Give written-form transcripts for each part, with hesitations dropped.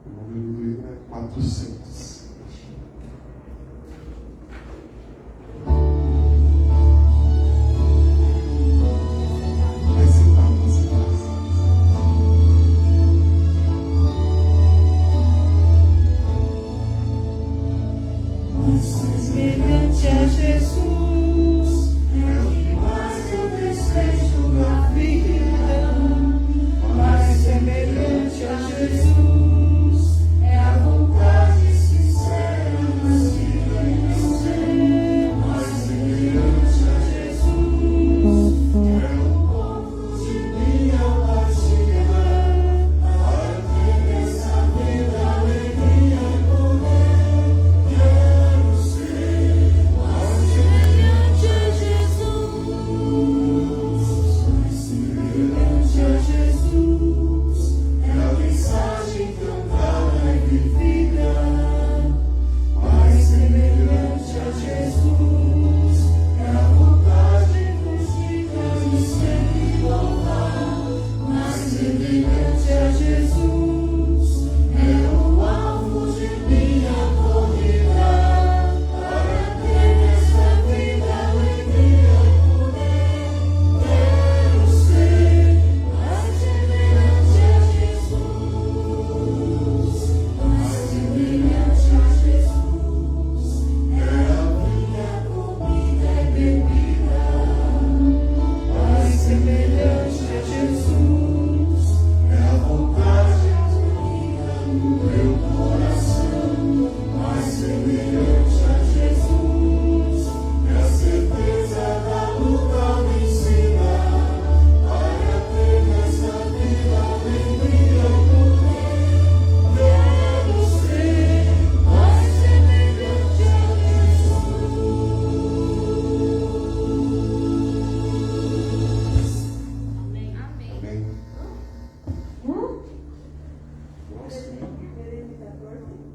O número do hino é 400. Semelhante a Jesus, é o que mais eu desejo na vida. Mais semelhante a Jesus, é a vontade sincera das vidas. Mais semelhante a Jesus, é o corpo de minha partida, para que nessa vida alegria e poder.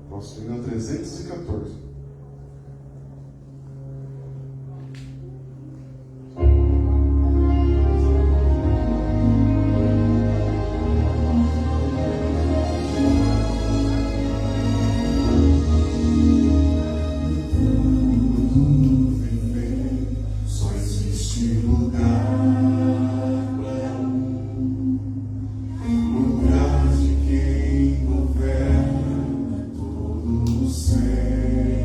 Nosso hino é 314. Só existe lugar para lugar de quem governa todo o céu.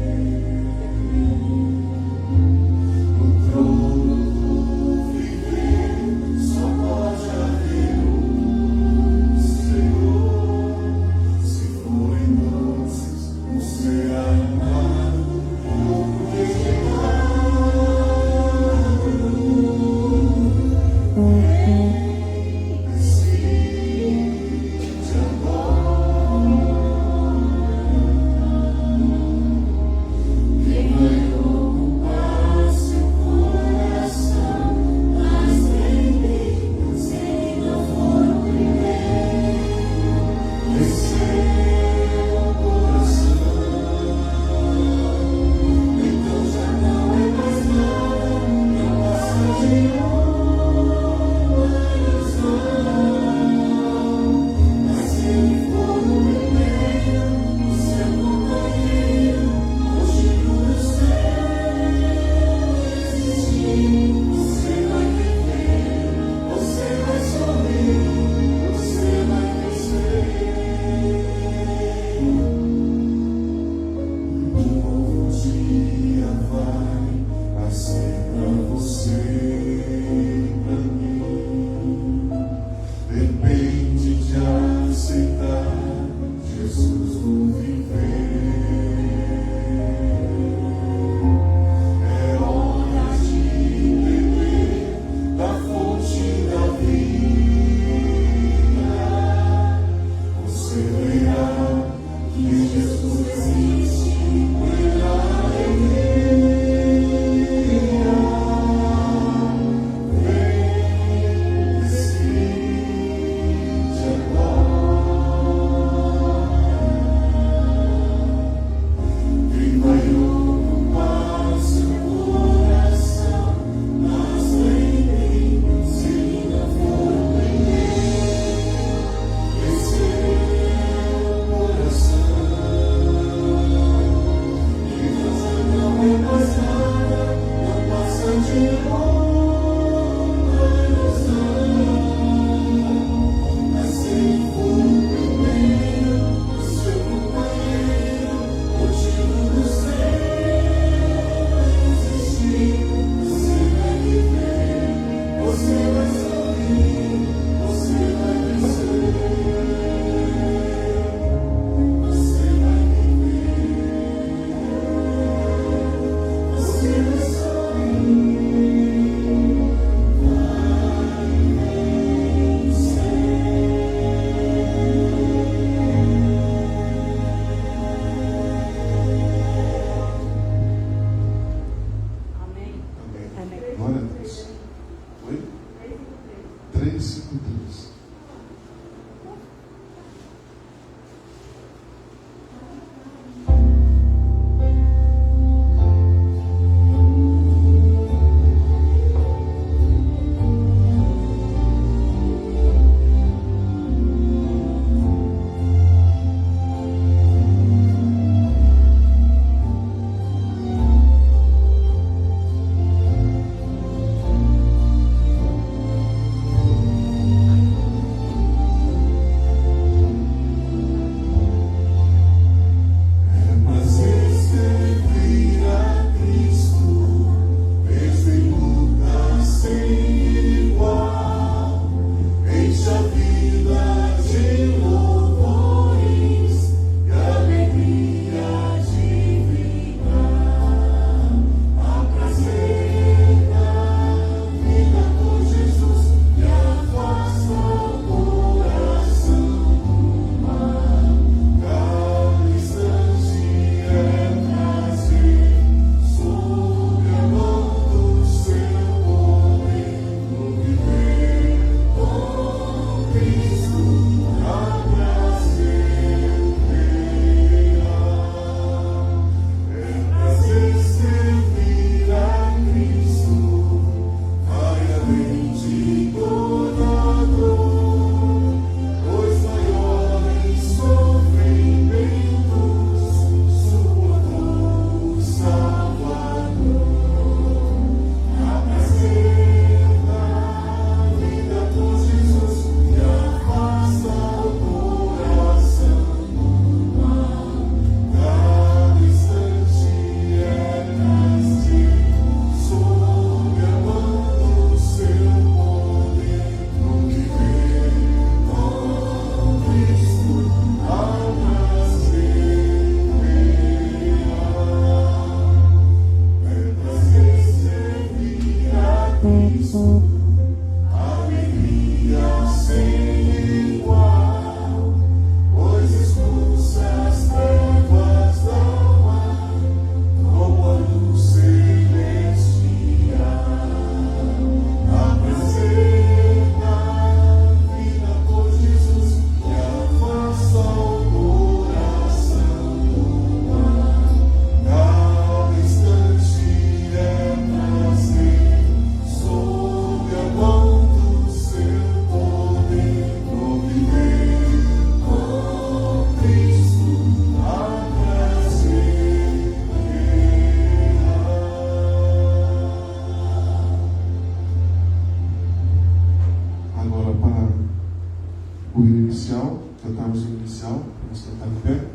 Você está de pé?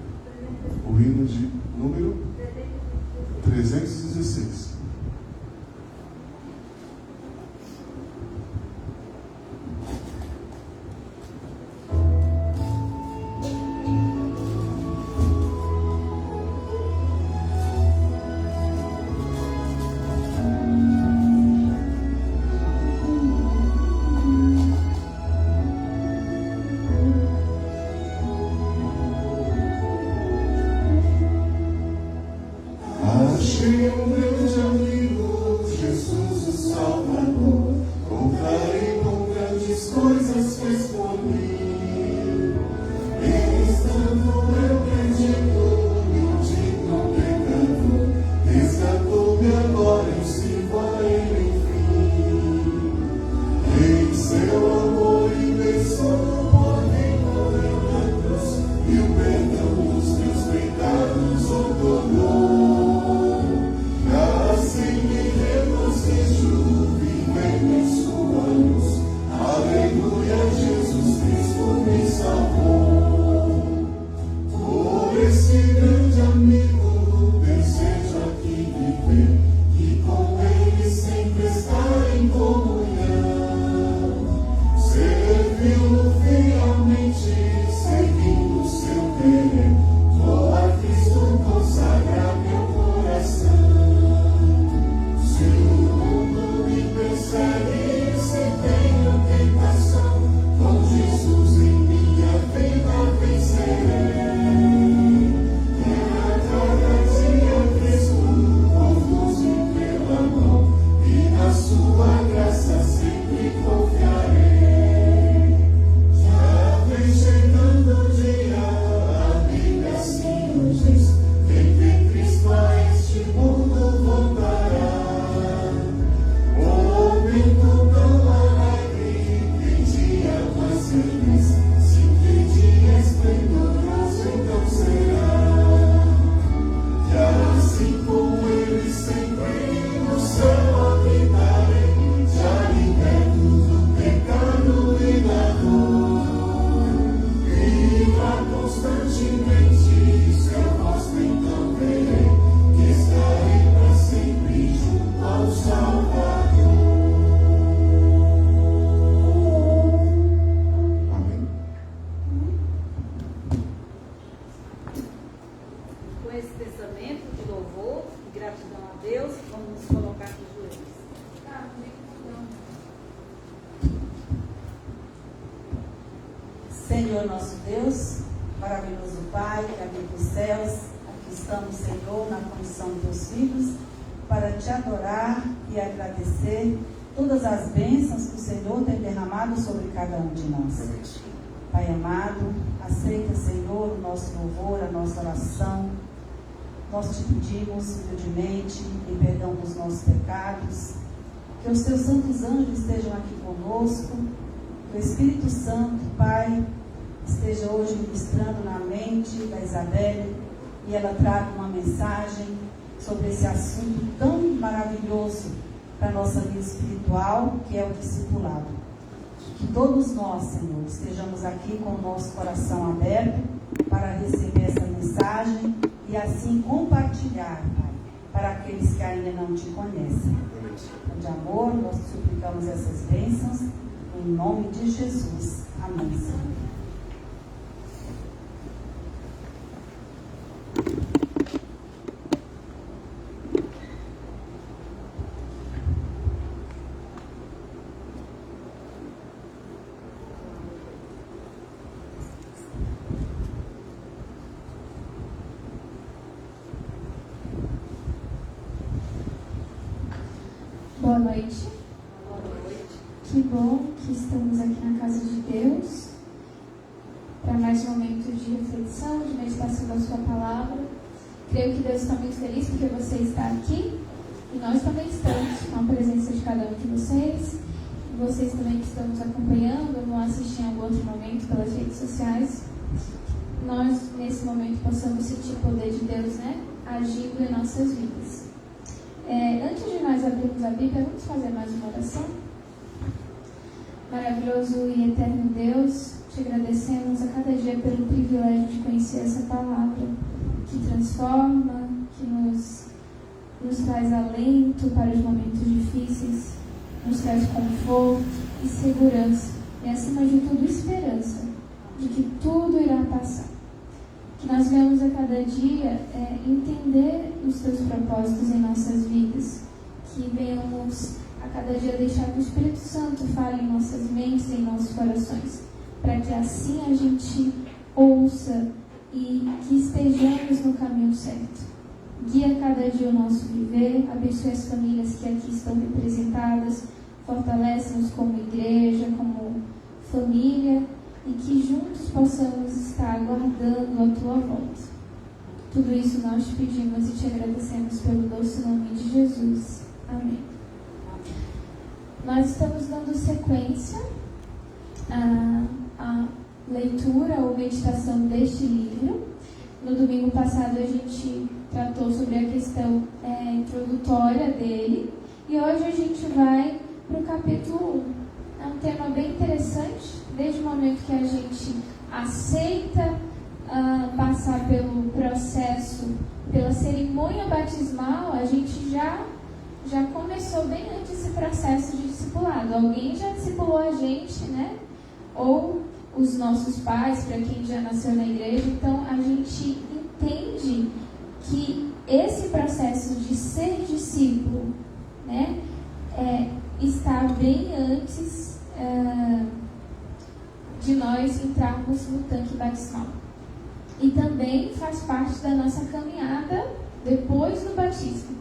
O hino de número 316. Achei um grande amigo, Jesus o Salvador. Contarei com grandes coisas fez por mim. Estando eu perdido, indigno pecador, resgatou-me agora, eu sirvo a Ele enfim. Em seu amor imenso, podem morrer na cruz, e o perdão dos meus pecados outornou. Aleluia, Jesus Cristo me salvou. Por esse grande amigo, desejo aqui viver, e com Ele sempre estar em comunhão. Servi-lo fielmente, seguindo o seu querer. Vou a Cristo consagrar meu coração. Se o mundo me persegue, se tenho tentação, com Jesus em minha vida vencerei. A cada dia Cristo conduz-me pela mão, e na sua graça sempre confiarei. Já vem chegando o dia, a Bíblia assim nos diz, quem tem Cristo a este mundo voltará. Momento tão alegre, em dia mais feliz, sempre dia esplendoroso então será. E assim como Ele sempre no céu habitarei, já liberto do pecado e da dor. Viva constantemente, seu rosto então verei, que estarei para sempre junto ao Salvador. Amém. Com esse pensamento de louvor e gratidão a Deus, vamos nos colocar de joelhos. Senhor nosso Deus, maravilhoso Pai, que habita os céus, aqui estamos, Senhor, na condição de teus filhos, para te adorar e agradecer todas as bênçãos que o Senhor tem derramado sobre cada um de nós. Pai amado, aceita, Senhor, o nosso louvor, a nossa oração. Nós te pedimos humildemente em perdão dos nossos pecados, que os teus santos anjos estejam aqui conosco, que o Espírito Santo, Pai, esteja hoje ministrando na mente da Isabelle e ela traga uma mensagem sobre esse assunto tão maravilhoso para a nossa vida espiritual, que é o discipulado. Que todos nós, Senhor, estejamos aqui com o nosso coração aberto para receber essa mensagem e assim compartilhar, Pai, para aqueles que ainda não te conhecem. De amor, nós suplicamos essas bênçãos em nome de Jesus. Amém, Senhor. Boa noite. Que bom que estamos aqui na casa de Deus para mais um momento de reflexão, de meditação da sua palavra. Creio que Deus está muito feliz porque você está aqui e nós também estamos com a presença de cada um de vocês. E vocês também que estão nos acompanhando ou vão assistir em algum outro momento pelas redes sociais. Nós, nesse momento, possamos sentir o poder de Deus, agindo em nossas vidas. Antes de nós abrirmos a Bíblia, vamos fazer mais uma oração. Maravilhoso e eterno Deus, Te agradecemos a cada dia pelo privilégio de conhecer essa palavra que transforma, que nos traz alento para os momentos difíceis, nos traz conforto e segurança e, acima de tudo, esperança de que tudo irá passar. Que nós venhamos a cada dia entender os Teus propósitos em nossas vidas, que venhamos a cada dia deixar que o Espírito Santo fale em nossas mentes e em nossos corações, para que assim a gente ouça e que estejamos no caminho certo. Guia cada dia o nosso viver, abençoe as famílias que aqui estão representadas, fortalece-nos como igreja, como família, e que juntos possamos estar aguardando a Tua volta. Tudo isso nós te pedimos e te agradecemos pelo doce nome de Jesus. Amém. Nós estamos dando sequência à leitura ou meditação deste livro. No domingo passado a gente tratou sobre a questão introdutória dele, e hoje a gente vai para o capítulo 1. É um tema bem interessante, desde o momento que a gente aceita passar pelo processo, pela cerimônia batismal, a gente já começou bem antes esse processo de discipulado. Alguém já discipulou a gente, né? Ou os nossos pais, para quem já nasceu na igreja. Então, a gente entende que esse processo de ser discípulo, né, está bem antes de nós entrarmos no tanque batismal. E também faz parte da nossa caminhada depois do batismo,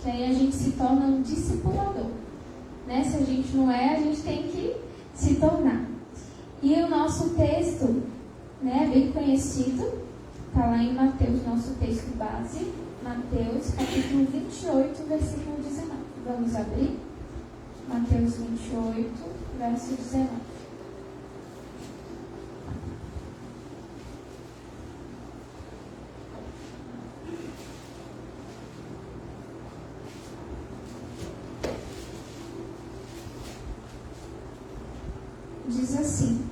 que aí a gente se torna um discipulador, né? Se a gente não é, a gente tem que se tornar. E o nosso texto, né, bem conhecido, está lá em Mateus, nosso texto base, Mateus, capítulo 28, versículo 19. Vamos abrir? Mateus 28, verso 19. Diz assim: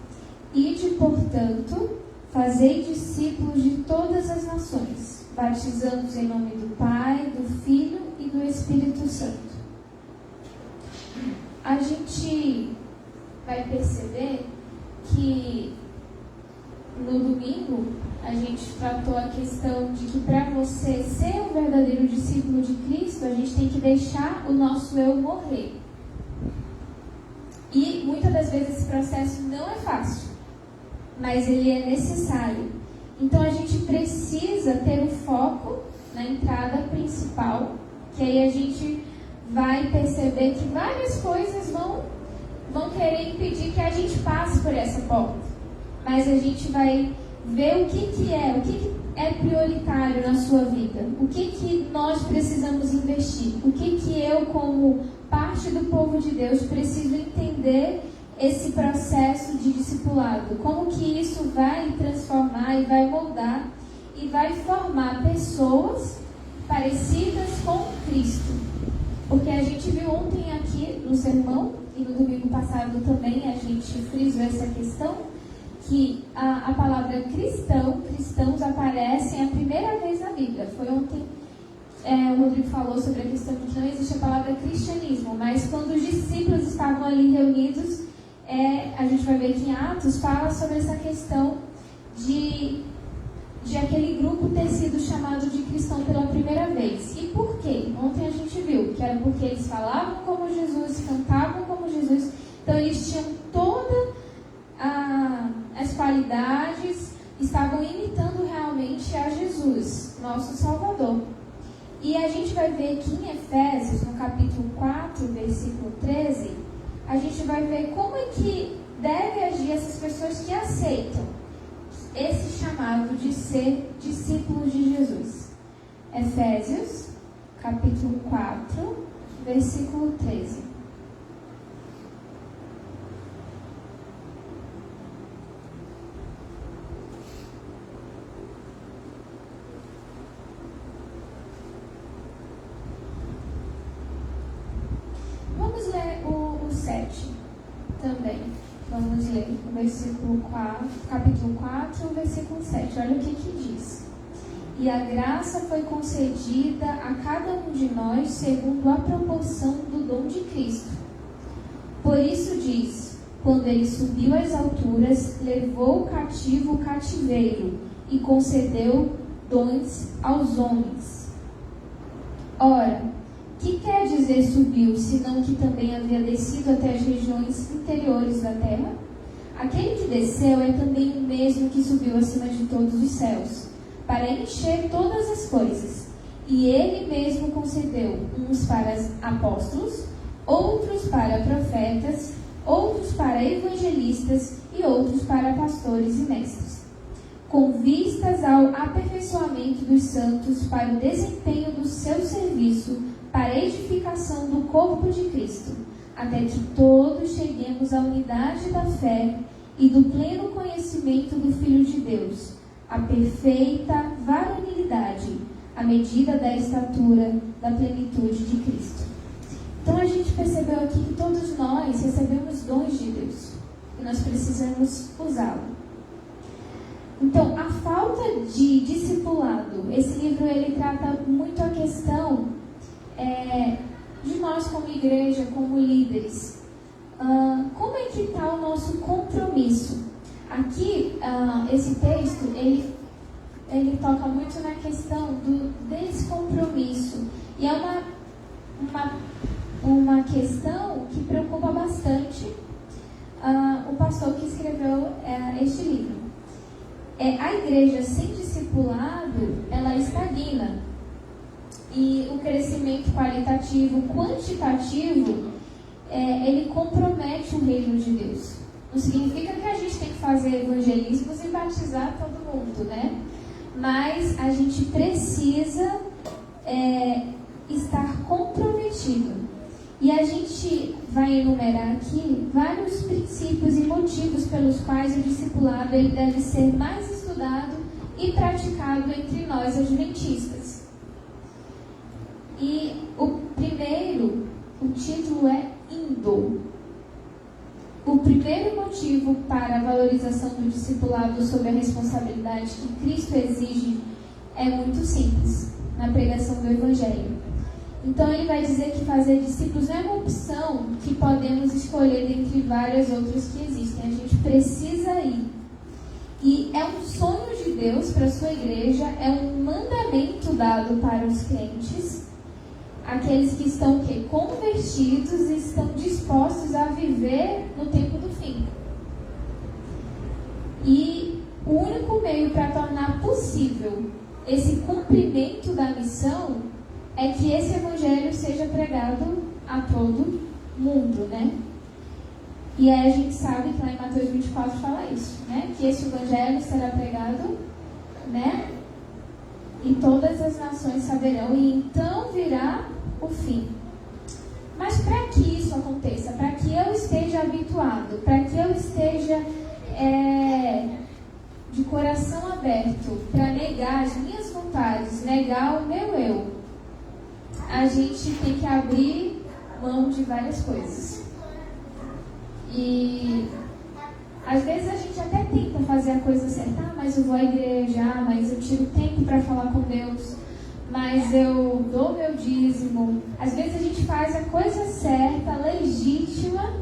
Ide, portanto, fazei discípulos de todas as nações, batizando-os em nome do Pai, do Filho e do Espírito Santo. A gente vai perceber que no domingo a gente tratou a questão de que para você ser um verdadeiro discípulo de Cristo, a gente tem que deixar o nosso eu morrer. E muitas das vezes esse processo não é fácil, mas ele é necessário. Então a gente precisa ter o foco na entrada principal, que aí a gente vai perceber que várias coisas vão querer impedir que a gente passe por essa porta. Mas a gente vai ver o que é prioritário na sua vida, o que nós precisamos investir, o que eu, como parte do povo de Deus, preciso entender esse processo de discipulado, como que isso vai transformar e vai moldar e vai formar pessoas parecidas com Cristo. Porque a gente viu ontem aqui no sermão e no domingo passado também a gente frisou essa questão, que a palavra cristãos aparecem a primeira vez na Bíblia. Foi ontem, o Rodrigo falou sobre a questão de que não existe a palavra cristianismo, mas quando os discípulos estavam ali reunidos, a gente vai ver que em Atos fala sobre essa questão de aquele grupo ter sido chamado de cristão pela primeira vez. E por quê? Ontem a gente viu que era porque eles falavam como Jesus, cantavam como Jesus, então eles tinham todas as qualidades, estavam imitando realmente a Jesus, nosso Salvador. E a gente vai ver que em Efésios, no capítulo 4, versículo 13, a gente vai ver como é que deve agir essas pessoas que aceitam esse chamado de ser discípulos de Jesus. Efésios, capítulo 4, versículo 13. Vamos ler o 7 também. Vamos ler o versículo 4, capítulo 4, versículo 7. Olha o que diz. E a graça foi concedida a cada um de nós segundo a proporção do dom de Cristo. Por isso diz, quando ele subiu às alturas, levou cativo o cativeiro e concedeu dons aos homens. Ora, que quer dizer subiu, senão que também havia descido até as regiões interiores da terra? Aquele que desceu é também o mesmo que subiu acima de todos os céus, para encher todas as coisas. E ele mesmo concedeu uns para apóstolos, outros para profetas, outros para evangelistas e outros para pastores e mestres, com vistas ao aperfeiçoamento dos santos para o desempenho do seu serviço, para a edificação do corpo de Cristo, até que todos cheguemos à unidade da fé e do pleno conhecimento do Filho de Deus, a perfeita varonilidade, à medida da estatura da plenitude de Cristo. Então a gente percebeu aqui que todos nós recebemos dons de Deus e nós precisamos usá-lo. Então, a falta de discipulado, esse livro ele trata muito a questão de nós como igreja, como líderes. Como é que está o nosso compromisso? Aqui, esse texto, ele toca muito na questão do descompromisso. E é uma questão que preocupa bastante o pastor que escreveu este livro. A igreja sem discipulado, ela estagna. E o crescimento qualitativo, quantitativo, ele compromete o reino de Deus. Não significa que a gente tem que fazer evangelismos e batizar todo mundo, né? Mas a gente precisa estar comprometido. E a gente vai enumerar aqui vários princípios e motivos pelos quais o discipulado ele deve ser mais estudado e praticado entre nós adventistas. E o primeiro, o título é Indo. O primeiro motivo para a valorização do discipulado sobre a responsabilidade que Cristo exige é muito simples, na pregação do Evangelho. Então ele vai dizer que fazer discípulos não é uma opção que podemos escolher dentre várias outras que existem. A gente precisa ir. E é um sonho de Deus para a sua igreja, é um mandamento dado para os crentes, aqueles que estão convertidos e estão dispostos a viver no tempo do fim. E o único meio para tornar possível esse cumprimento da missão é que esse evangelho seja pregado a todo mundo, né? E aí a gente sabe que lá em Mateus 24 fala isso, né? Que esse evangelho será pregado, né? E todas as nações saberão, e então virá o fim. Mas para que isso aconteça, para que eu esteja habituado, para que eu esteja de coração aberto para negar as minhas vontades, negar o meu eu, a gente tem que abrir mão de várias coisas. E às vezes a gente até tenta fazer a coisa certa, mas eu vou à igreja, mas eu tiro tempo para falar com Deus, mas eu dou meu dízimo. Às vezes a gente faz a coisa certa, legítima,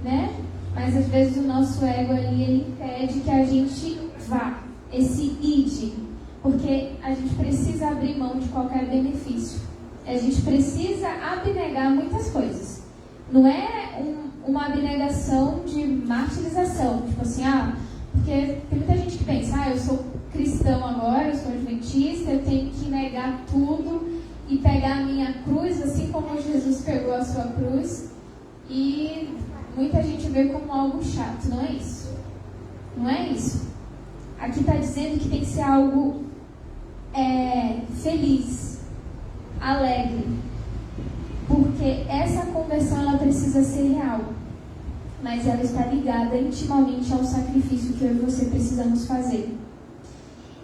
né? Mas às vezes o nosso ego ali, ele impede que a gente vá, esse ide, porque a gente precisa abrir mão de qualquer benefício. A gente precisa abnegar muitas coisas. Não é uma abnegação de martirização, tipo assim, porque tem muita gente que pensa, eu sou cristão agora, eu sou adventista, eu tenho que negar tudo e pegar a minha cruz, assim como Jesus pegou a sua cruz, e muita gente vê como algo chato. Não é isso. Não é isso. Aqui está dizendo que tem que ser algo feliz, alegre, porque essa conversão ela precisa ser real, mas ela está ligada intimamente ao sacrifício que eu e você precisamos fazer.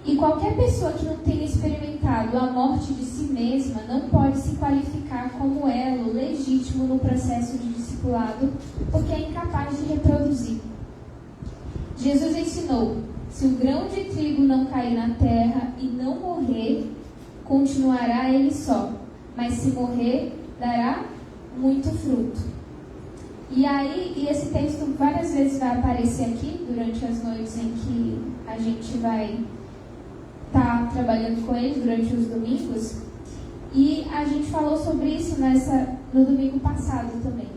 E qualquer pessoa que não tenha experimentado a morte de si mesma não pode se qualificar como elo legítimo no processo de discipulado, porque é incapaz de reproduzir. Jesus ensinou: se o grão de trigo não cair na terra e não morrer, continuará ele só, mas se morrer, dará muito fruto. E esse texto várias vezes vai aparecer aqui durante as noites em que a gente vai estar trabalhando com ele, durante os domingos. E a gente falou sobre isso no domingo passado também.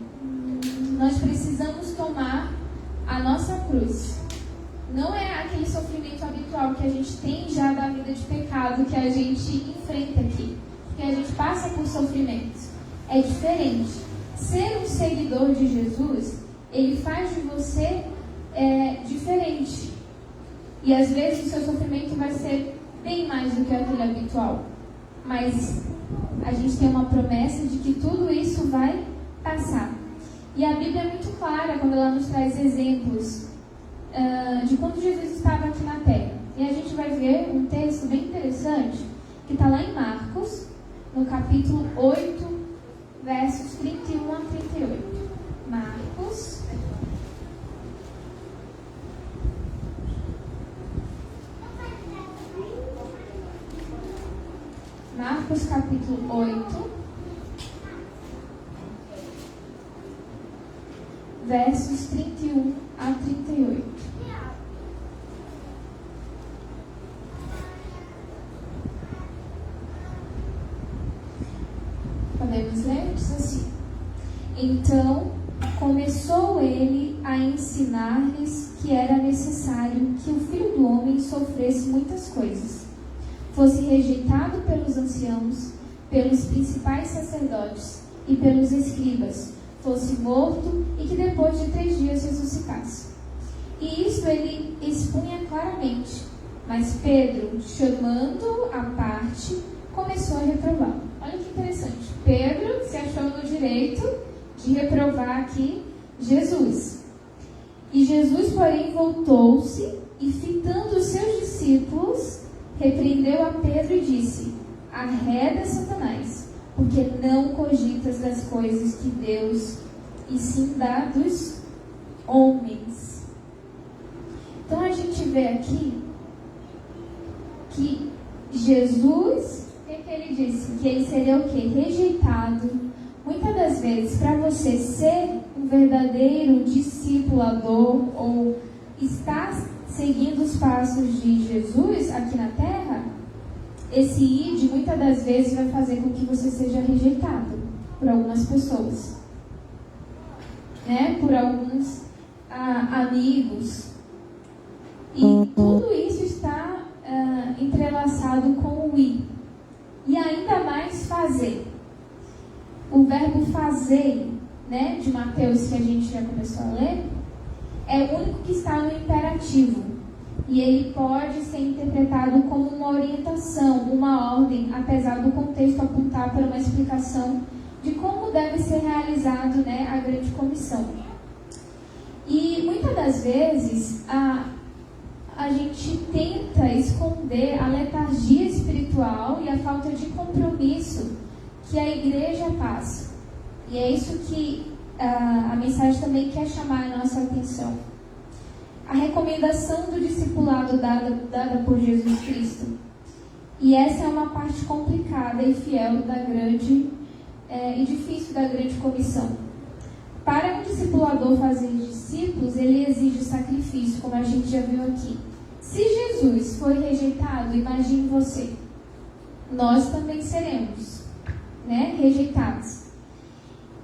Nós precisamos tomar a nossa cruz. Não é aquele sofrimento habitual que a gente tem já da vida de pecado que a gente enfrenta aqui. Porque a gente passa por sofrimentos. É diferente. Ser um seguidor de Jesus, ele faz de você diferente. E às vezes o seu sofrimento vai ser bem mais do que aquele habitual. Mas a gente tem uma promessa de que tudo isso vai passar. E a Bíblia é muito clara quando ela nos traz exemplos de quando Jesus estava aqui na terra. E a gente vai ver um texto bem interessante que está lá em Marcos, no capítulo 8, versos 31 a 38. Marcos capítulo 8, versos 31 a 38. Podemos ler? Diz assim: então começou ele a ensinar-lhes que era necessário que o Filho do Homem sofresse muitas coisas, fosse rejeitado pelos anciãos, pelos principais sacerdotes e pelos escribas, fosse morto e que depois de 3 dias ressuscitasse. E isso ele expunha claramente, mas Pedro, chamando-o à parte, começou a reprová-lo. Olha que interessante, Pedro se achou no direito de reprovar aqui Jesus. E Jesus, porém, voltou-se e, fitando os seus discípulos, repreendeu a Pedro e disse: arreda, Satanás, porque não cogitas das coisas que Deus, e sim dá dos homens. Então a gente vê aqui que Jesus, o que ele disse? Que ele seria o quê? Rejeitado. Muitas das vezes, para você ser um verdadeiro discipulador ou estar seguindo os passos de Jesus aqui na Terra, esse id muitas das vezes vai fazer com que você seja rejeitado por algumas pessoas, né? Por alguns amigos. E tudo isso está entrelaçado com o ir. E ainda mais fazer. O verbo fazer, né, de Mateus, que a gente já começou a ler, é o único que está no imperativo. E ele pode ser interpretado como uma orientação, uma ordem, apesar do contexto apontar para uma explicação de como deve ser realizado, né, a grande comissão. E muitas das vezes a gente tenta esconder a letargia espiritual e a falta de compromisso que a igreja passa. E é isso que a mensagem também quer chamar a nossa atenção. A recomendação do discipulado dada por Jesus Cristo. E essa é uma parte complicada e fiel da grande e difícil da grande comissão. Para um discipulador fazer discípulos, ele exige sacrifício, como a gente já viu aqui. Se Jesus foi rejeitado, imagine você, nós também seremos, né, rejeitados.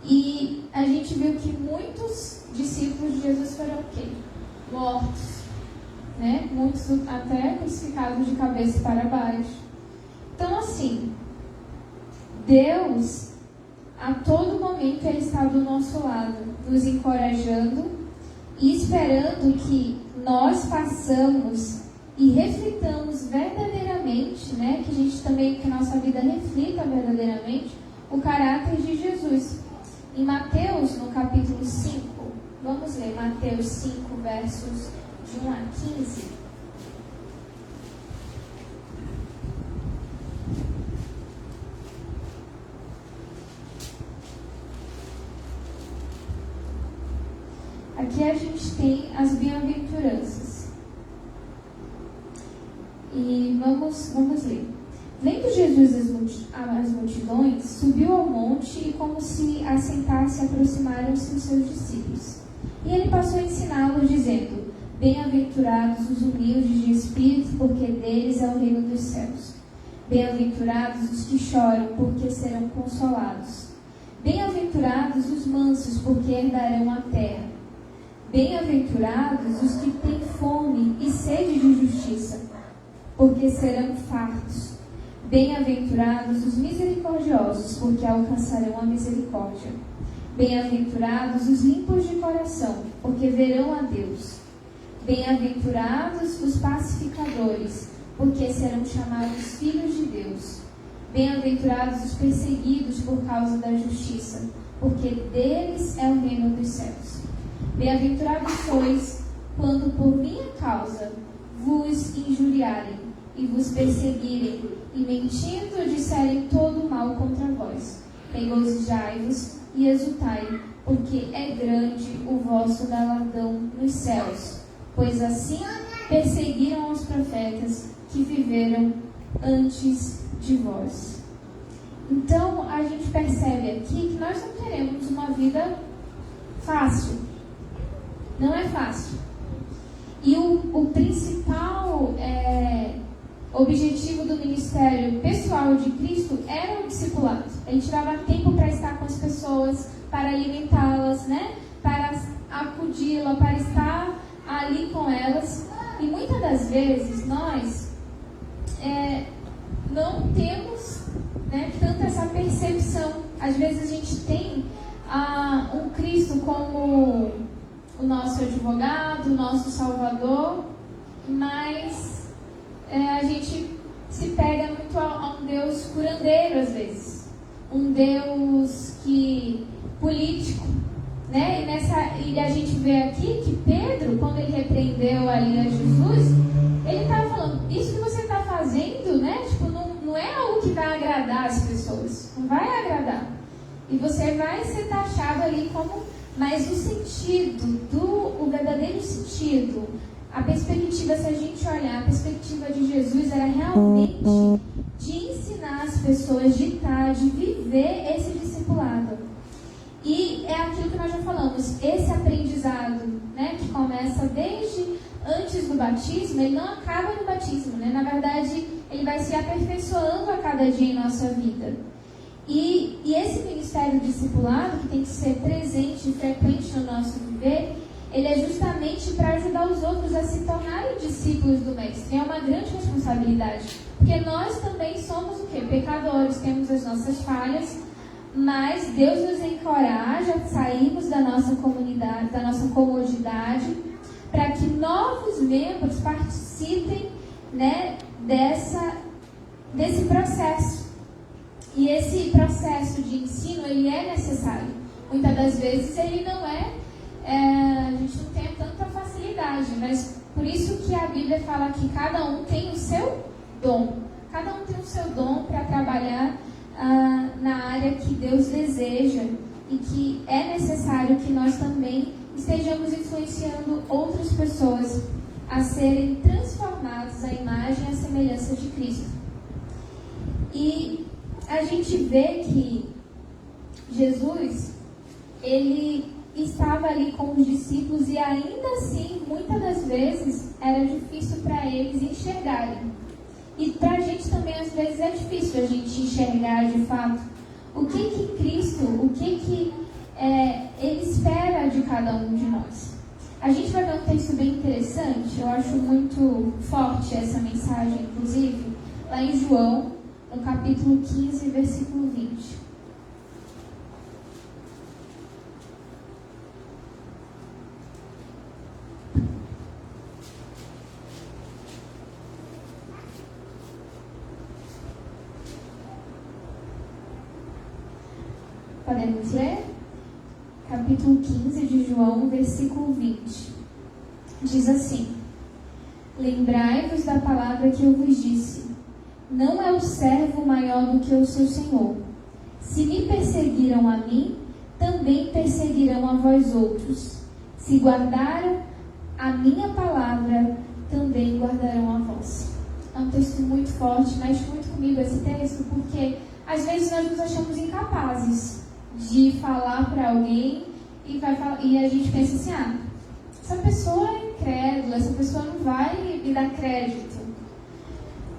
E a gente viu que muitos discípulos de Jesus foram o quê? Mortos, né? Muitos até crucificados de cabeça para baixo. Então, assim, Deus, a todo momento, Ele está do nosso lado, nos encorajando e esperando que nós façamos e reflitamos verdadeiramente, né? Que a gente também, que a nossa vida reflita verdadeiramente o caráter de Jesus. Em Mateus, no capítulo 5, vamos ler Mateus 5, versos de 1 a 15. Aqui a gente tem as bem-aventuranças. E vamos ler. Vendo Jesus as multidões, subiu ao monte e, como se assentasse, aproximaram-se os seus discípulos. E ele passou a ensiná-los, dizendo: Bem-aventurados os humildes de espírito, porque deles é o reino dos céus. Bem-aventurados os que choram, porque serão consolados. Bem-aventurados os mansos, porque herdarão a terra. Bem-aventurados os que têm fome e sede de justiça, porque serão fartos. Bem-aventurados os misericordiosos, porque alcançarão a misericórdia. Bem-aventurados os limpos de coração, porque verão a Deus. Bem-aventurados os pacificadores, porque serão chamados filhos de Deus. Bem-aventurados os perseguidos por causa da justiça, porque deles é o reino dos céus. Bem-aventurados sois, quando por minha causa vos injuriarem e vos perseguirem, e mentindo disserem todo o mal contra vós. Regozijai-vos e exultai, porque é grande o vosso galardão nos céus, pois assim perseguiram os profetas que viveram antes de vós. Então, a gente percebe aqui que nós não queremos uma vida fácil. Não é fácil. E o principal objetivo do ministério pessoal de Cristo era o discipulado. Ele tirava tempo para estar com as pessoas, para alimentá-las, né? Para acudi-la, para estar ali com elas. E muitas das vezes nós não temos, né, tanto essa percepção. Às vezes a gente tem um Cristo como o nosso advogado, o nosso salvador, mas a gente se pega muito a um Deus curandeiro às vezes, um Deus político, né? E a gente vê aqui que Pedro, quando ele repreendeu ali a Jesus, ele estava falando: isso que você está fazendo, né? Tipo, não é algo que vai agradar as pessoas, não vai agradar, e você vai ser taxado ali como. Mas o sentido, o verdadeiro sentido, a perspectiva, se a gente olhar, a perspectiva de Jesus era realmente de ensinar as pessoas, de viver esse discipulado. E é aquilo que nós já falamos, esse aprendizado, né, que começa desde antes do batismo, ele não acaba no batismo, né? Na verdade, ele vai se aperfeiçoando a cada dia em nossa vida. E esse ministério discipulado, que tem que ser presente e frequente no nosso viver, ele é justamente para ajudar os outros a se tornarem discípulos do Mestre. É uma grande responsabilidade, porque nós também somos o quê? Pecadores, temos as nossas falhas, mas Deus nos encoraja a sairmos da nossa comunidade, da nossa comodidade, para que novos membros participem, né, desse processo. E esse processo de ensino, ele é necessário. Muitas das vezes ele não a gente não tem tanta facilidade, mas por isso que a Bíblia fala que cada um tem o seu dom. Cada um tem o seu dom para trabalhar na área que Deus deseja, e que é necessário que nós também estejamos influenciando outras pessoas a serem transformadas à imagem e à semelhança de Cristo. E a gente vê que Jesus, ele estava ali com os discípulos, e ainda assim, muitas das vezes, era difícil para eles enxergarem. E para a gente também, às vezes, é difícil a gente enxergar de fato o que Cristo, ele espera de cada um de nós. A gente vai ver um texto bem interessante, eu acho muito forte essa mensagem, inclusive, lá em João, no capítulo 15, versículo 20. Podemos ler? Capítulo 15 de João, versículo 20. Diz assim: Lembrai-vos da palavra que eu vos disse: não é o servo maior do que o seu senhor. Se me perseguiram a mim, também perseguirão a vós outros. Se guardaram a minha palavra, também guardarão a vós. É um texto muito forte, mexe muito comigo esse texto, porque às vezes nós nos achamos incapazes de falar para alguém e a gente pensa assim, essa pessoa é incrédula, essa pessoa não vai me dar crédito.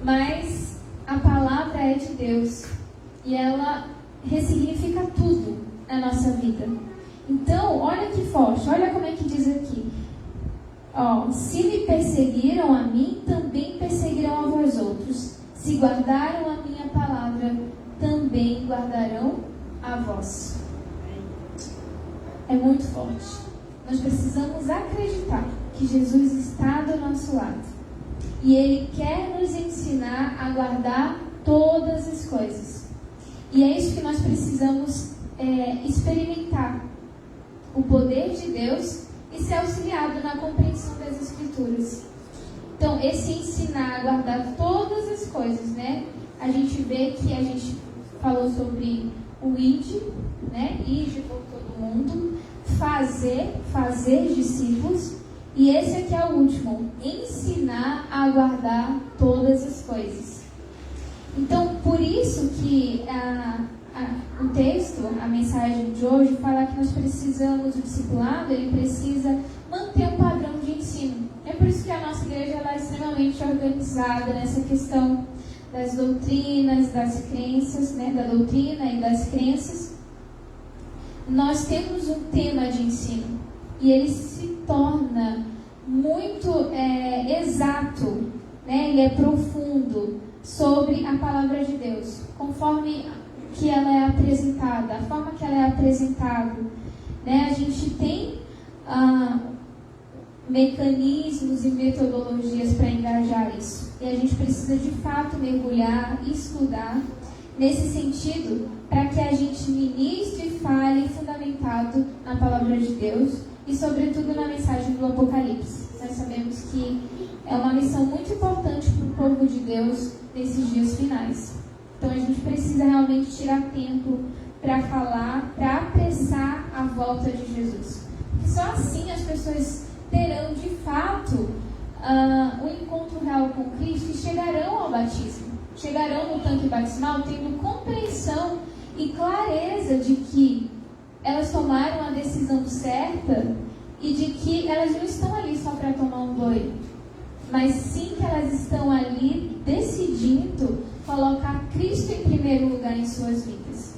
Mas a palavra é de Deus e ela ressignifica tudo na nossa vida. Então, olha que forte, olha como é que diz aqui. Se me perseguiram a mim, também perseguirão a vós outros. Se guardaram a minha palavra, também guardarão a vós. É muito forte. Nós precisamos acreditar que Jesus está do nosso lado. E Ele quer nos ensinar a guardar todas as coisas. E é isso que nós precisamos experimentar. O poder de Deus e ser auxiliado na compreensão das Escrituras. Então, esse ensinar a guardar todas as coisas, né? A gente vê que a gente falou sobre o ide, né? Ide por todo mundo, fazer discípulos. E esse aqui é o último, ensinar a guardar todas as coisas. Então, por isso que o texto, a mensagem de hoje, fala que nós precisamos, o discipulado, ele precisa manter um padrão de ensino. É por isso que a nossa igreja ela é extremamente organizada nessa questão das doutrinas, das crenças, né, da doutrina e das crenças. Nós temos um tema de ensino e ele se torna muito exato, né, ele é profundo sobre a palavra de Deus, conforme que ela é apresentada, a forma que ela é apresentada, né? A gente tem mecanismos e metodologias para engajar isso. E a gente precisa de fato mergulhar e estudar nesse sentido para que a gente ministre e fale fundamentado na palavra de Deus e sobretudo na mensagem do Apocalipse. Nós sabemos que é uma missão muito importante para o povo de Deus nesses dias finais. Então a gente precisa realmente tirar tempo para falar, para apressar a volta de Jesus. Porque só assim as pessoas terão de fato um encontro real com Cristo e chegarão ao batismo. Chegarão no tanque batismal tendo compreensão e clareza de que elas tomaram a decisão certa e de que elas não estão ali só para tomar um banho, mas sim que elas estão ali decidindo colocar Cristo em primeiro lugar em suas vidas.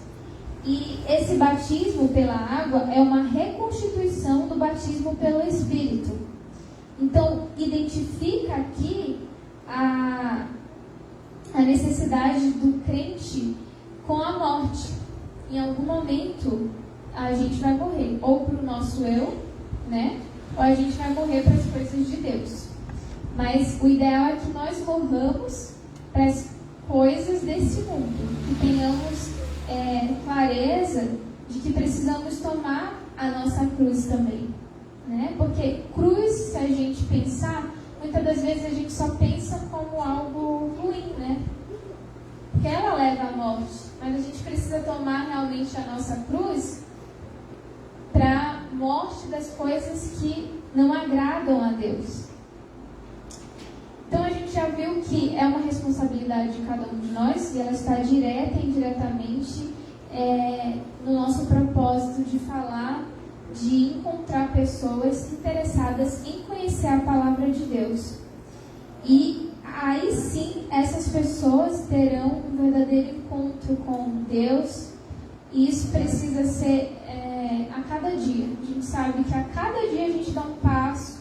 E esse batismo pela água é uma reconstituição do batismo pelo Espírito. Então, identifica aqui a necessidade do crente com a morte. Em algum momento, a gente vai morrer, ou para o nosso eu, né? Ou a gente vai morrer para as coisas de Deus. Mas o ideal é que nós morramos para as coisas desse mundo, que tenhamos clareza de que precisamos tomar a nossa cruz também, né? Porque cruz, se a gente pensar, muitas das vezes a gente só pensa como algo ruim, né? Porque ela leva à morte, mas a gente precisa tomar realmente a nossa cruz para a morte das coisas que não agradam a Deus. Então a gente já viu que é uma responsabilidade de cada um de nós e ela está direta e indiretamente no nosso propósito de falar, de encontrar pessoas interessadas em conhecer a palavra de Deus. E aí sim, essas pessoas terão um verdadeiro encontro com Deus e isso precisa ser a cada dia. A gente sabe que a cada dia a gente dá um passo,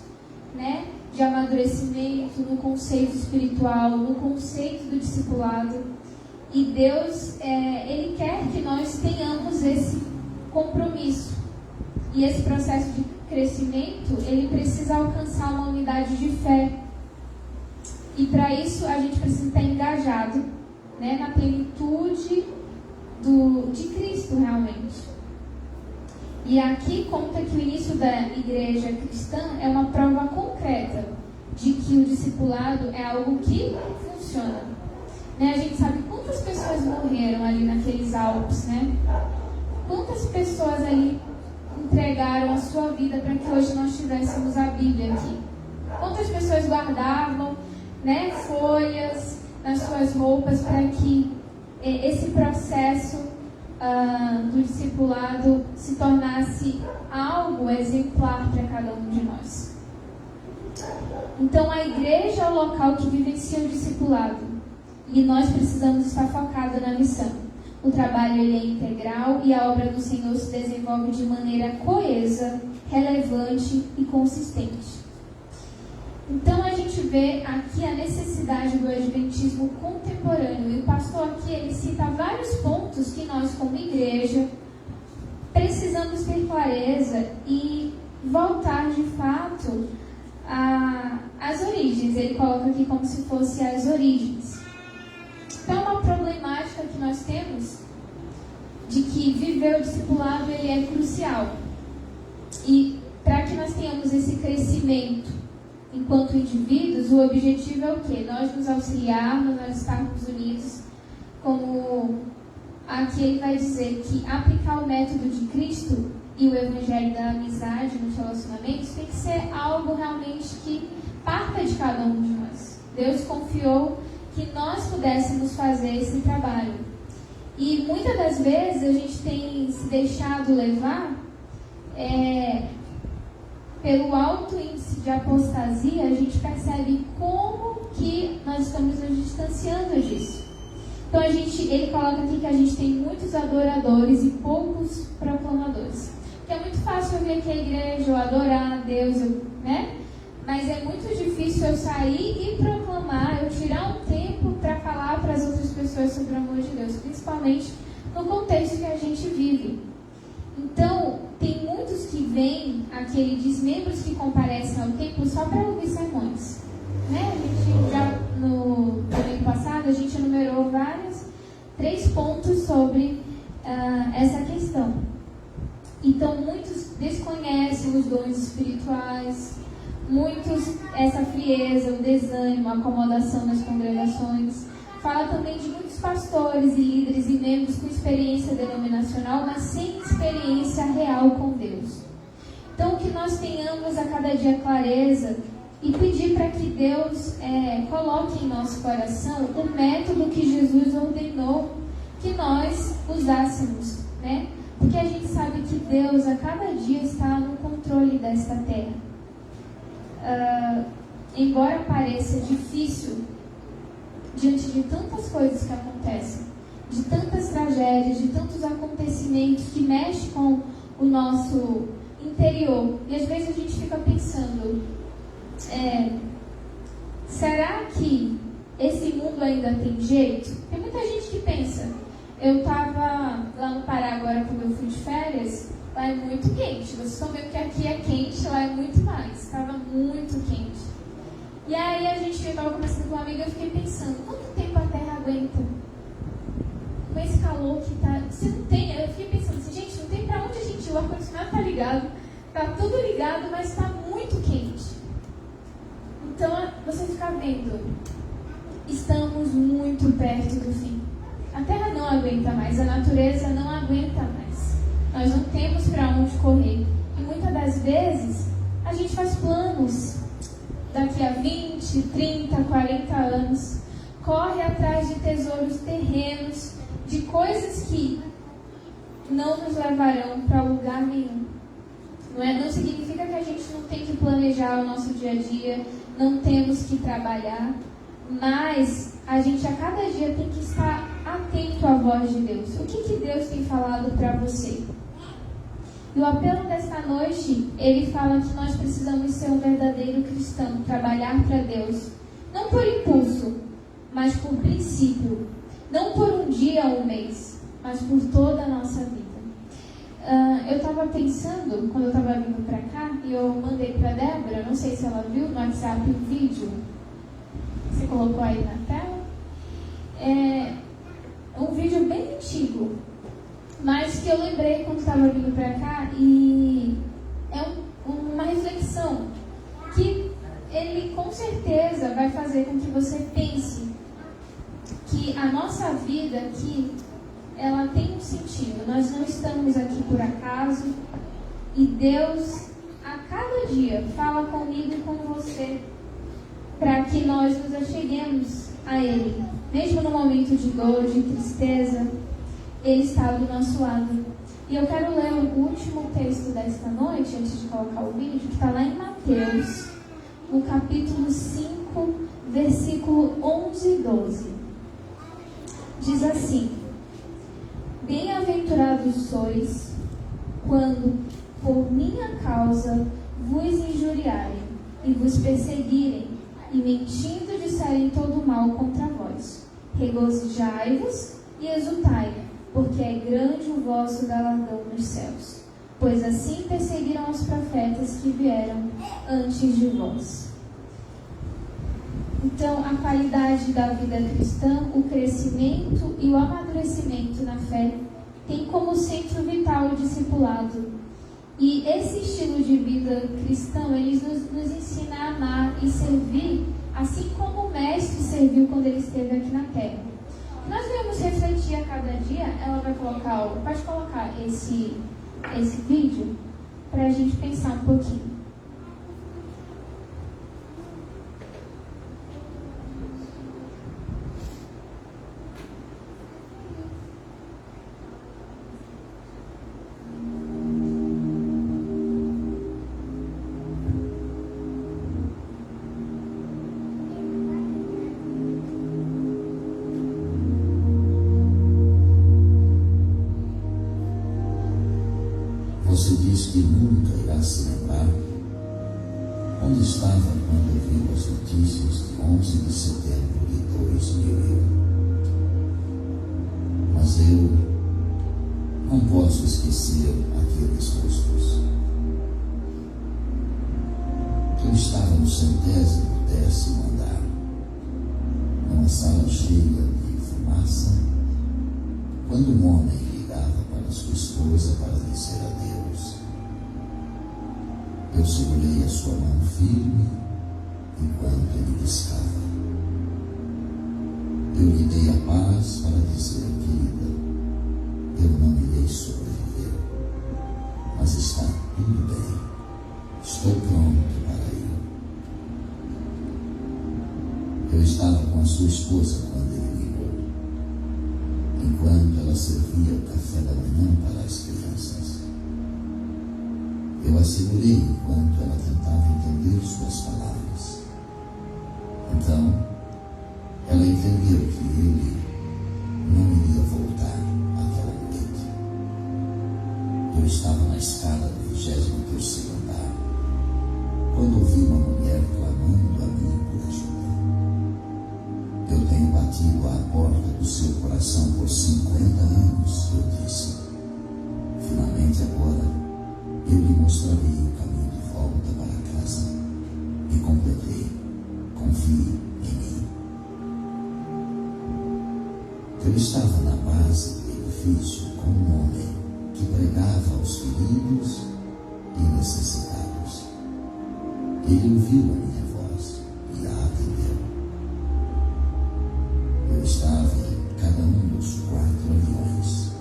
né, de amadurecimento no conceito espiritual, no conceito do discipulado. E Deus, Ele quer que nós tenhamos esse compromisso. E esse processo de crescimento, ele precisa alcançar uma unidade de fé. E para isso a gente precisa estar engajado, né, na plenitude de Cristo realmente. E aqui conta que o início da igreja cristã é uma prova concreta de que o discipulado é algo que funciona. Né? A gente sabe quantas pessoas morreram ali naqueles Alpes, né? Quantas pessoas ali entregaram a sua vida para que hoje nós tivéssemos a Bíblia aqui. Quantas pessoas guardavam né, folhas nas suas roupas para que esse processo do discipulado se tornasse algo exemplar para cada um de nós. Então a igreja é o local que vivencia o discipulado e nós precisamos estar focados na missão. O trabalho ele é integral e a obra do Senhor se desenvolve de maneira coesa, relevante e consistente. Então a gente vê aqui a necessidade do adventismo contemporâneo. E o pastor aqui ele cita vários pontos que nós como igreja precisamos ter clareza e voltar de fato às origens. Ele coloca aqui como se fosse as origens. Então uma problemática que nós temos de que viver o discipulado ele é crucial. E para que nós tenhamos esse crescimento enquanto indivíduos, o objetivo é o quê? Nós nos auxiliarmos, nós estarmos unidos, como aqui ele vai dizer que aplicar o método de Cristo e o evangelho da amizade nos relacionamentos tem que ser algo realmente que parta de cada um de nós. Deus confiou que nós pudéssemos fazer esse trabalho. E muitas das vezes a gente tem se deixado levar pelo alto índice de apostasia, a gente percebe como que nós estamos nos distanciando disso. Então ele coloca aqui que a gente tem muitos adoradores e poucos proclamadores. Porque é muito fácil eu vir aqui à igreja, eu adorar a Deus, né? Mas é muito difícil eu sair e proclamar, eu tirar um tempo para falar para as outras pessoas sobre o amor de Deus, principalmente no contexto que a gente vive. Então, tem muitos que vêm, aqui ele diz, membros que comparecem ao templo só para ouvir sermões. Né? A gente já, no domingo passado, a gente enumerou 3 pontos sobre essa questão. Então, muitos desconhecem os dons espirituais, muitos, essa frieza, o desânimo, a acomodação nas congregações. Fala também de muitos pastores e líderes e membros com experiência denominacional, mas sem experiência real com Deus. Então, que nós tenhamos a cada dia clareza e pedir para que Deus coloque em nosso coração o método que Jesus ordenou que nós usássemos, né? Porque a gente sabe que Deus a cada dia está no controle desta terra. Embora pareça difícil, diante de tantas coisas que acontecem, de tantas tragédias, de tantos acontecimentos que mexem com o nosso interior, e às vezes a gente fica pensando, será que esse mundo ainda tem jeito? Tem muita gente que pensa, eu estava lá no Pará agora quando eu fui de férias, lá é muito quente, vocês estão vendo que aqui é quente, lá é muito mais, estava muito quente. E aí eu estava conversando com uma amiga e eu fiquei pensando, quanto tempo a Terra aguenta? Com esse calor que tá... Você não tem... Eu fiquei pensando assim, gente, não tem pra onde a gente ir, o ar-condicionado tá ligado, tá tudo ligado, mas tá muito quente. Então, você fica vendo, estamos muito perto do fim. A Terra não aguenta mais, a natureza não aguenta mais. Nós não temos pra onde correr. E muitas das vezes, a gente faz planos daqui a 20, 30, 40 anos, corre atrás de tesouros terrenos, de coisas que não nos levarão para lugar nenhum. Não significa que a gente não tem que planejar o nosso dia a dia, não temos que trabalhar, mas a gente a cada dia tem que estar atento à voz de Deus. O que Deus tem falado para você? E o apelo desta noite, ele fala que nós precisamos ser um verdadeiro cristão, trabalhar para Deus, não por impulso, mas por princípio, não por um dia ou um mês, mas por toda a nossa vida. Eu estava pensando, quando eu estava vindo para cá, e eu mandei para a Débora, não sei se ela viu no WhatsApp um vídeo, você colocou aí na tela, um vídeo bem antigo, mas que eu lembrei quando estava vindo para cá, e é uma reflexão que ele com certeza vai fazer com que você pense que a nossa vida aqui, ela tem um sentido. Nós não estamos aqui por acaso, e Deus a cada dia fala comigo e com você para que nós nos acheguemos a Ele. Mesmo no momento de dor, de tristeza, Ele está do nosso lado. E eu quero ler o último texto desta noite, antes de colocar o vídeo, que está lá em Mateus, no capítulo 5, versículo 11 e 12. Diz assim: Bem-aventurados sois, quando por minha causa vos injuriarem e vos perseguirem, e mentindo disserem todo mal contra vós. Regozijai-vos e exultai, porque é grande o vosso galardão nos céus. Pois assim perseguiram os profetas que vieram antes de vós. Então, a qualidade da vida cristã, o crescimento e o amadurecimento na fé tem como centro vital o discipulado. E esse estilo de vida cristão, ele nos ensina a amar e servir, assim como o Mestre serviu quando ele esteve aqui na Terra. Nós devemos refletir a cada dia. Ela vai colocar, pode colocar esse vídeo para a gente pensar um pouquinho. Você diz que nunca irá se lembrar onde estava quando ouviu as notícias de 11 de setembro de 2001. Mas eu não posso esquecer aqueles rostos. Eu estava no 110º andar, numa sala cheia de fumaça, quando um homem ligava para sua esposa para dizer adeus. Eu segurei a sua mão firme enquanto ele piscava. Eu lhe dei a paz para dizer: querida, eu não irei sobreviver, mas está tudo bem, estou pronto para ir. Eu estava com a sua esposa quando ele ligou, enquanto ela servia o café da manhã para as crianças. Eu a segurei enquanto ela tentava entender suas palavras. Então, ela entendeu que ele não iria voltar aquela noite. Eu estava na escada do 23º andar, quando ouvi uma mulher clamando a mim por ajuda. Eu tenho batido à porta do seu coração por 50 anos, eu disse. Finalmente agora, eu lhe mostrarei o caminho de volta para casa. E completei: confie em mim. Eu estava na base do edifício com um homem que pregava aos feridos e necessitados. Ele ouviu a minha voz e a atendeu. Eu estava em cada um dos 4 aviões,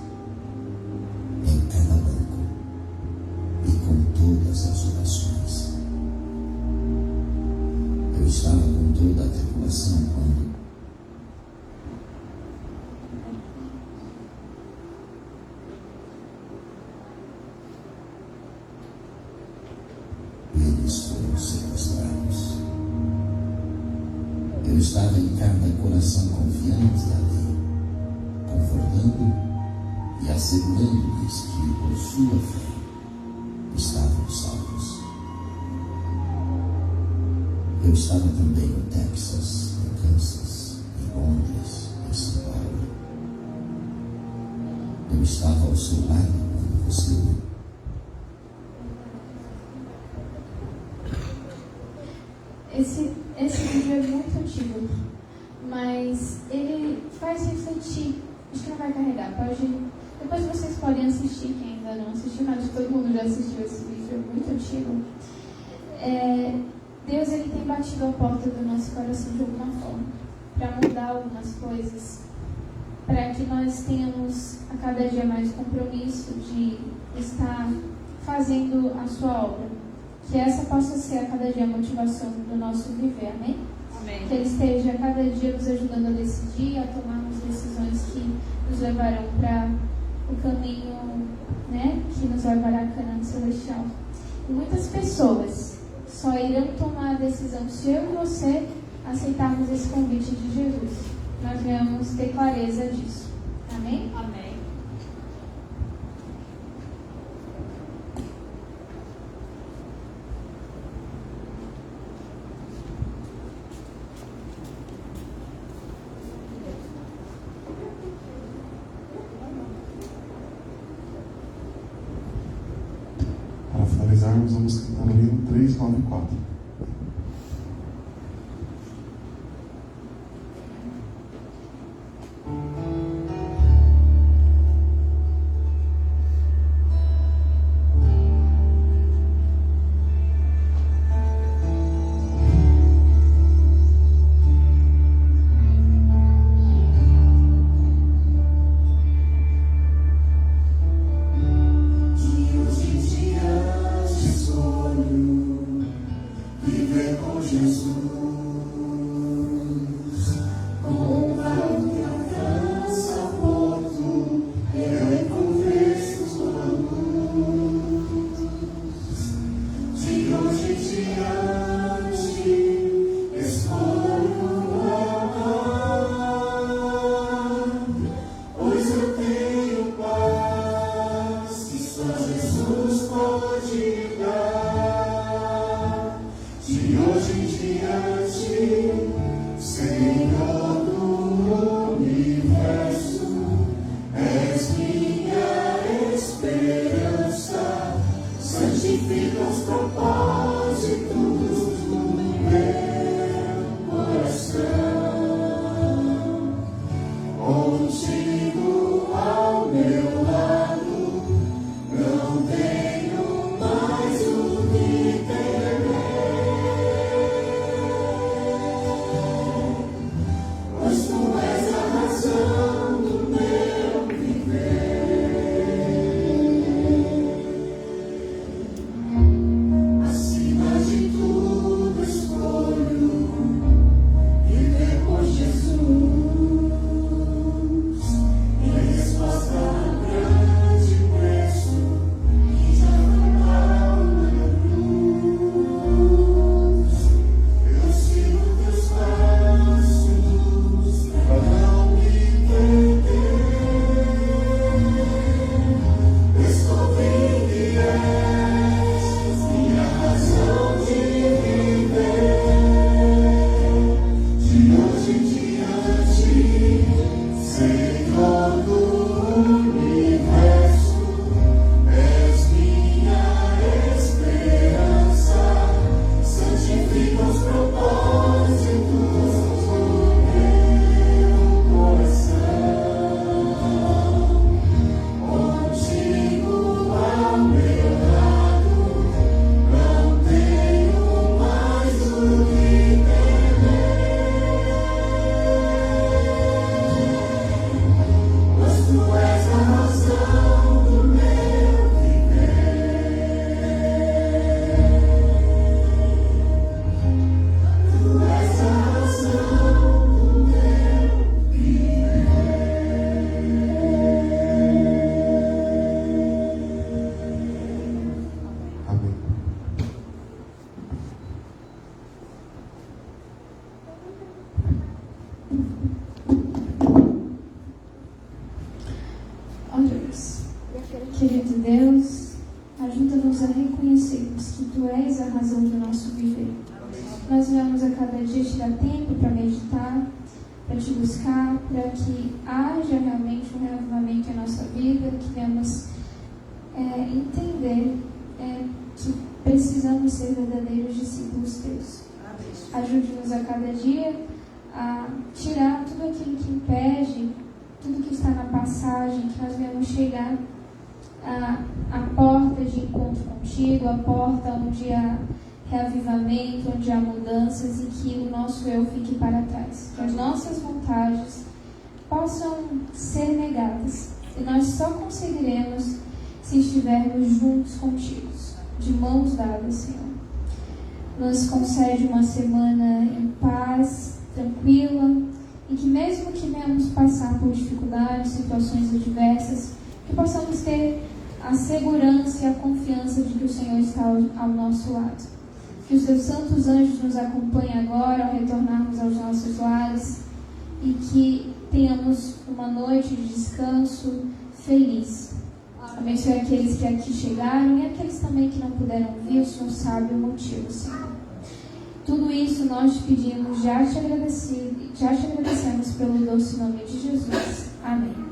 em cada banco e com todas as orações. Eu estava com toda a tripulação quando eles foram sequestrados. Eu estava em cada coração confiante ali, confortando e assegurando-lhes que, por sua fé, estavam salvos. Eu estava também no Texas, em Kansas, em Londres, em São Paulo. Eu estava ao seu lado quando você o Esse vídeo é muito antigo, mas ele faz refletir. Acho que não vai carregar. Depois vocês podem assistir, quem ainda não assistiu, mas todo mundo já assistiu esse vídeo, é muito antigo. Deus, ele tem batido a porta do nosso coração de alguma forma, para mudar algumas coisas, para que nós tenhamos a cada dia mais compromisso de estar fazendo a sua obra. Que essa possa ser a cada dia a motivação do nosso viver, amém? Que Ele esteja cada dia nos ajudando a decidir, a tomarmos decisões que nos levarão para o caminho, né, que nos levará a Canaã celestial. E muitas pessoas só irão tomar a decisão se eu e você aceitarmos esse convite de Jesus. Nós devemos ter clareza disso. Amém? Amém. Para finalizarmos, vamos cantar o hino 394. Oremos. Querido Deus, ajuda-nos a reconhecermos que Tu és a razão do nosso viver. Nós vamos a cada dia te dar tempo para meditar, para te buscar, para que haja realmente um reavivamento em nossa vida, que venhamos entender que precisamos ser verdadeiros discípulos Teus. Ajude-nos a cada dia a tirar tudo aquilo que impede, tudo que está na passagem, que nós venhamos chegar à porta de encontro contigo, a porta onde há reavivamento, onde há mudanças e que o nosso eu fique para trás. Que as nossas vontades possam ser negadas e nós só conseguiremos se estivermos juntos contigo, de mãos dadas, Senhor. Nos concede uma semana em paz, tranquila, e que mesmo que venhamos passar por dificuldades, situações adversas, que possamos ter a segurança e a confiança de que o Senhor está ao nosso lado. Que os teus santos anjos nos acompanhem agora ao retornarmos aos nossos lares e que tenhamos uma noite de descanso feliz. Abençoe aqueles que aqui chegaram e aqueles também que não puderam vir, o Senhor sabe o motivo, Senhor. Tudo isso nós te pedimos, já te agradecemos pelo doce nome de Jesus. Amém.